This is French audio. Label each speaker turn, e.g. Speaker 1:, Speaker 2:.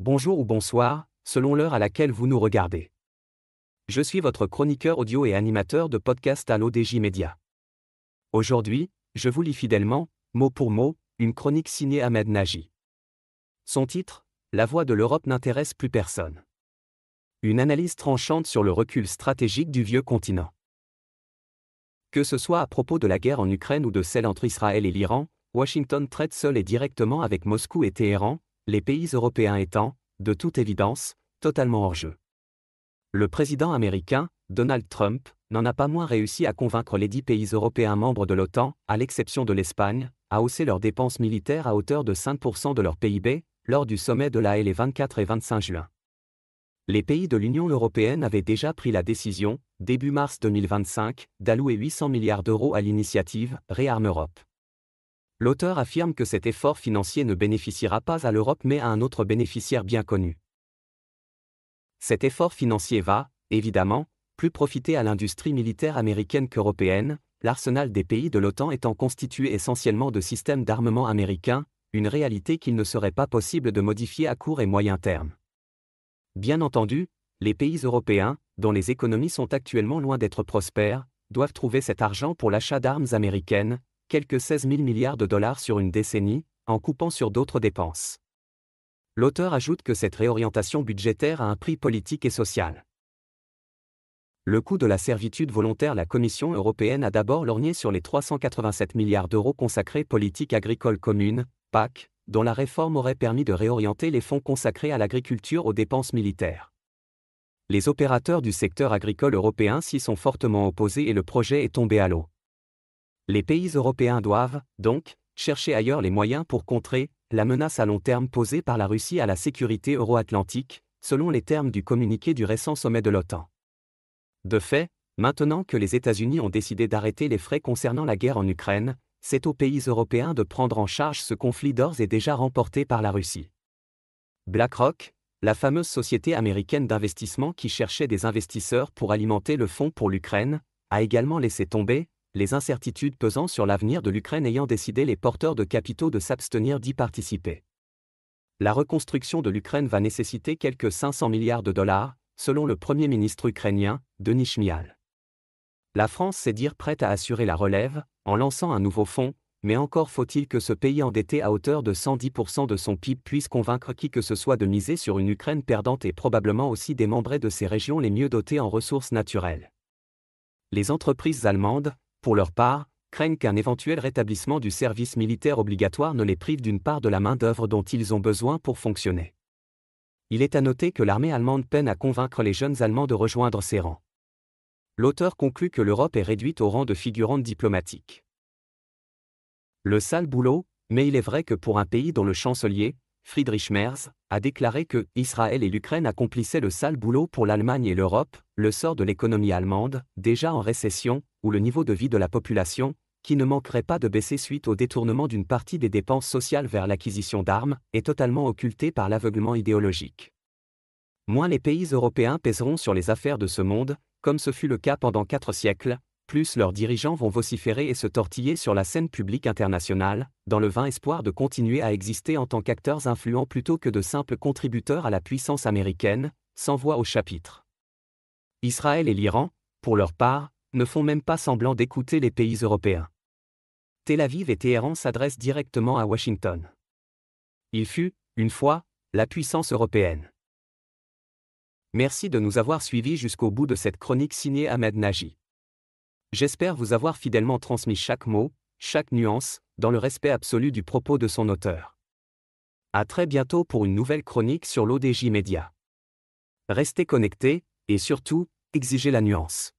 Speaker 1: bonjour ou bonsoir, selon l'heure à laquelle vous nous regardez. Je suis votre chroniqueur audio et animateur de podcast à l'ODJ Média. Aujourd'hui, je vous lis fidèlement, mot pour mot, une chronique signée Ahmed Nagy. Son titre, La voix de l'Europe n'intéresse plus personne. Une analyse tranchante sur le recul stratégique du vieux continent. Que ce soit à propos de la guerre en Ukraine ou de celle entre Israël et l'Iran, Washington traite seul et directement avec Moscou et Téhéran, les pays européens étant, de toute évidence, totalement hors jeu. Le président américain, Donald Trump, n'en a pas moins réussi à convaincre les 10 pays européens membres de l'OTAN, à l'exception de l'Espagne, à hausser leurs dépenses militaires à hauteur de 5% de leur PIB, lors du sommet de La Haye les 24 et 25 juin. Les pays de l'Union européenne avaient déjà pris la décision, début mars 2025, d'allouer 800 milliards d'euros à l'initiative Rearm Europe. L'auteur affirme que cet effort financier ne bénéficiera pas à l'Europe mais à un autre bénéficiaire bien connu. Cet effort financier va, évidemment, plus profiter à l'industrie militaire américaine qu'européenne, l'arsenal des pays de l'OTAN étant constitué essentiellement de systèmes d'armement américains, une réalité qu'il ne serait pas possible de modifier à court et moyen terme. Bien entendu, les pays européens, dont les économies sont actuellement loin d'être prospères, doivent trouver cet argent pour l'achat d'armes américaines, quelques 16 000 milliards de dollars sur une décennie, en coupant sur d'autres dépenses. L'auteur ajoute que cette réorientation budgétaire a un prix politique et social. Le coût de la servitude volontaire. La Commission européenne a d'abord lorgné sur les 387 milliards d'euros consacrés politique agricole commune, PAC, dont la réforme aurait permis de réorienter les fonds consacrés à l'agriculture aux dépenses militaires. Les opérateurs du secteur agricole européen s'y sont fortement opposés et le projet est tombé à l'eau. Les pays européens doivent, donc, chercher ailleurs les moyens pour contrer la menace à long terme posée par la Russie à la sécurité euro-atlantique, selon les termes du communiqué du récent sommet de l'OTAN. De fait, maintenant que les États-Unis ont décidé d'arrêter les frais concernant la guerre en Ukraine, c'est aux pays européens de prendre en charge ce conflit d'ores et déjà remporté par la Russie. BlackRock, la fameuse société américaine d'investissement qui cherchait des investisseurs pour alimenter le fonds pour l'Ukraine, a également laissé tomber, les incertitudes pesant sur l'avenir de l'Ukraine ayant décidé les porteurs de capitaux de s'abstenir d'y participer. La reconstruction de l'Ukraine va nécessiter quelques 500 milliards de dollars, selon le Premier ministre ukrainien, Denis Shmyhal. La France sait dire prête à assurer la relève, en lançant un nouveau fonds, mais encore faut-il que ce pays endetté à hauteur de 110% de son PIB puisse convaincre qui que ce soit de miser sur une Ukraine perdante et probablement aussi démembrer de ces régions les mieux dotées en ressources naturelles. Les entreprises allemandes, pour leur part, craignent qu'un éventuel rétablissement du service militaire obligatoire ne les prive d'une part de la main-d'œuvre dont ils ont besoin pour fonctionner. Il est à noter que l'armée allemande peine à convaincre les jeunes Allemands de rejoindre ses rangs. L'auteur conclut que l'Europe est réduite au rang de figurante diplomatique. Le sale boulot, mais il est vrai que pour un pays dont le chancelier, Friedrich Merz, a déclaré que Israël et l'Ukraine accomplissaient le sale boulot pour l'Allemagne et l'Europe, le sort de l'économie allemande, déjà en récession, ou le niveau de vie de la population, qui ne manquerait pas de baisser suite au détournement d'une partie des dépenses sociales vers l'acquisition d'armes, est totalement occulté par l'aveuglement idéologique. Moins les pays européens pèseront sur les affaires de ce monde, comme ce fut le cas pendant 4 siècles, plus leurs dirigeants vont vociférer et se tortiller sur la scène publique internationale, dans le vain espoir de continuer à exister en tant qu'acteurs influents plutôt que de simples contributeurs à la puissance américaine, sans voix au chapitre. Israël et l'Iran, pour leur part, ne font même pas semblant d'écouter les pays européens. Tel Aviv et Téhéran s'adressent directement à Washington. Il fut, une fois, la puissance européenne. Merci de nous avoir suivis jusqu'au bout de cette chronique signée Ahmed Nagy. J'espère vous avoir fidèlement transmis chaque mot, chaque nuance, dans le respect absolu du propos de son auteur. À très bientôt pour une nouvelle chronique sur l'ODJ Média. Restez connectés, et surtout, exigez la nuance.